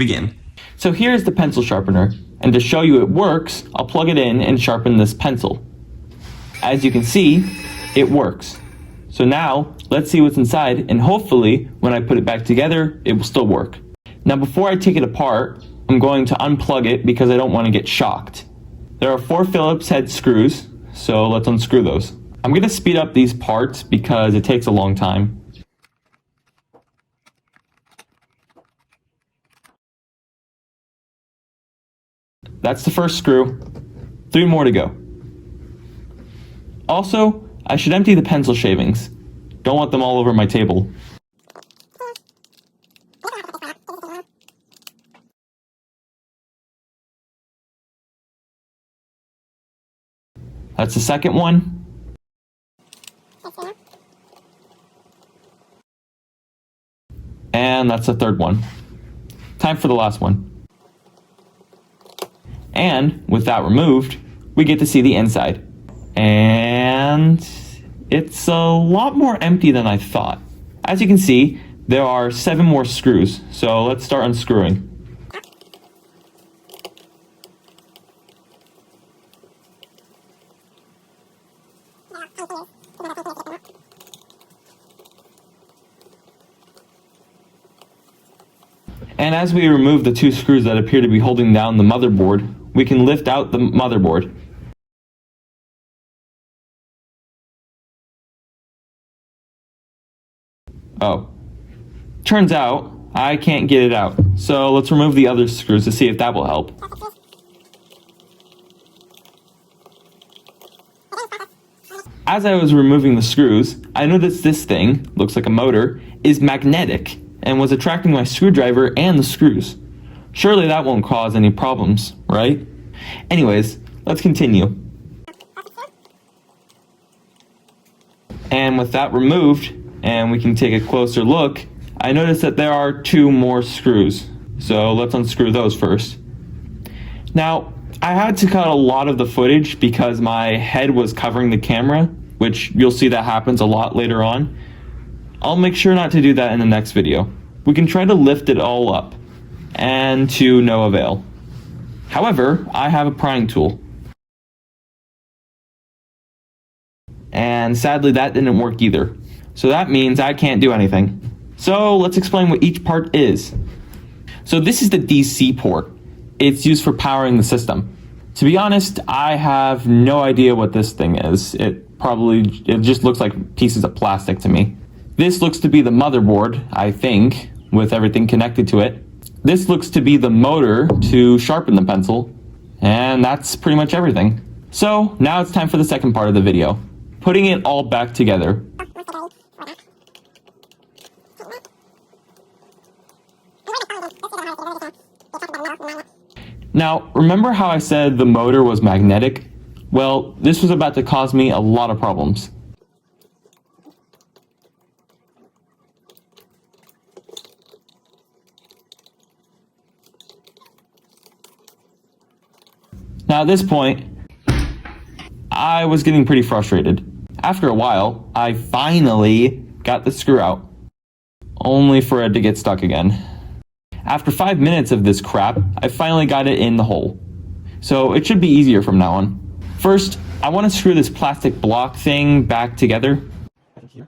Begin. So here's the pencil sharpener, and to show you it works, I'll plug it in and sharpen this pencil. As you can see, it works. So now, let's see what's inside, and hopefully, when I put it back together, it will still work. Now before I take it apart, I'm going to unplug it because I don't want to get shocked. There are 4 Phillips head screws, so let's unscrew those. I'm going to speed up these parts because it takes a long time. That's the first screw. 3 more to go. Also, I should empty the pencil shavings. Don't want them all over my table. That's the second one. And that's the third one. Time for the last one. And with that removed, we get to see the inside. And it's a lot more empty than I thought. As you can see, there are 7 more screws. So let's start unscrewing. And as we remove the 2 screws that appear to be holding down the motherboard, we can lift out the motherboard. Oh, turns out I can't get it out. So let's remove the other screws to see if that will help. As I was removing the screws, I noticed this thing, looks like a motor, is magnetic and was attracting my screwdriver and the screws. Surely that won't cause any problems, right? Anyways, let's continue. And with that removed, and we can take a closer look, I noticed that there are 2 more screws. So let's unscrew those first. Now, I had to cut a lot of the footage because my head was covering the camera, which you'll see that happens a lot later on. I'll make sure not to do that in the next video. We can try to lift it all up, and to no avail. However, I have a prying tool. And sadly that didn't work either. So that means I can't do anything. So let's explain what each part is. So this is the DC port. It's used for powering the system. To be honest, I have no idea what this thing is. It just looks like pieces of plastic to me. This looks to be the motherboard, I think, with everything connected to it. This looks to be the motor to sharpen the pencil, and that's pretty much everything. So now it's time for the second part of the video, putting it all back together. Now, remember how I said the motor was magnetic? Well, this was about to cause me a lot of problems. Now at this point, I was getting pretty frustrated. After a while, I finally got the screw out, only for it to get stuck again. After 5 minutes of this crap, I finally got it in the hole. So it should be easier from now on. First, I want to screw this plastic block thing back together. Right here.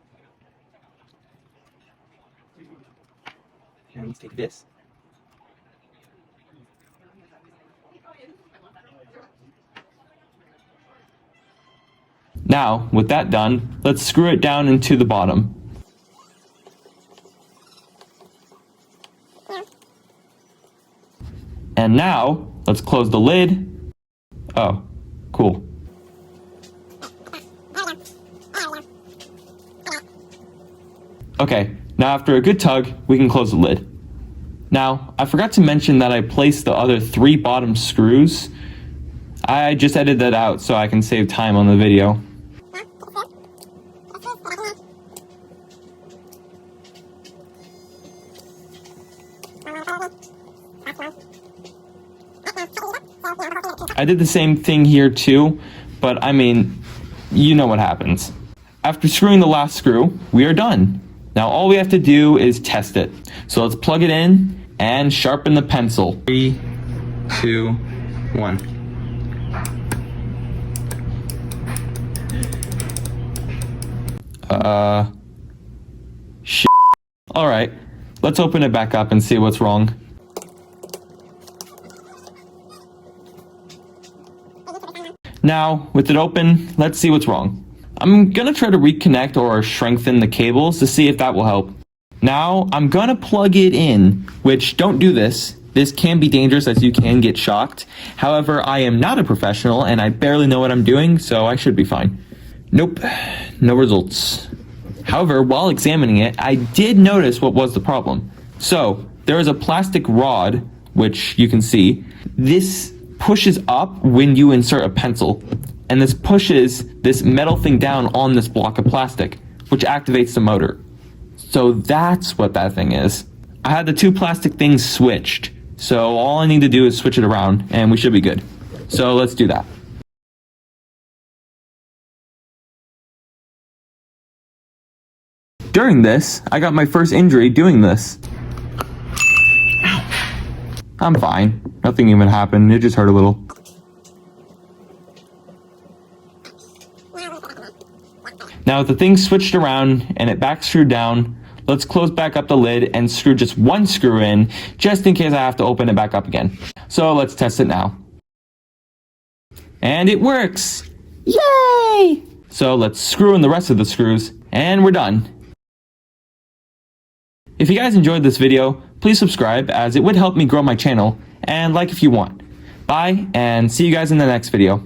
And let's take this. Now, with that done, let's screw it down into the bottom. And now, let's close the lid. Oh, cool. Okay, now after a good tug, we can close the lid. Now, I forgot to mention that I placed the other 3 bottom screws. I just edited that out so I can save time on the video. I did the same thing here too, but I mean, you know what happens. After screwing the last screw, we are done. Now all we have to do is test it. So let's plug it in and sharpen the pencil. 3, 2, 1. Shit. Alright, let's open it back up and see what's wrong. Now, with it open, let's see what's wrong. I'm gonna try to reconnect or strengthen the cables to see if that will help. Now, I'm gonna plug it in, which don't do this. This can be dangerous as you can get shocked. However, I am not a professional and I barely know what I'm doing, so I should be fine. Nope, no results. However, while examining it, I did notice what was the problem. So, there is a plastic rod, which you can see. This pushes up when you insert a pencil, and this pushes this metal thing down on this block of plastic, which activates the motor. So that's what that thing is. I had the two plastic things switched, so all I need to do is switch it around and we should be good. So let's do that. During this, I got my first injury doing this. I'm fine. Nothing even happened. It just hurt a little. Now with the thing switched around and it back screwed down, let's close back up the lid and screw just one screw in, just in case I have to open it back up again. So let's test it now. And it works! Yay! So let's screw in the rest of the screws, and we're done. If you guys enjoyed this video, please subscribe as it would help me grow my channel, and like if you want. Bye, and see you guys in the next video.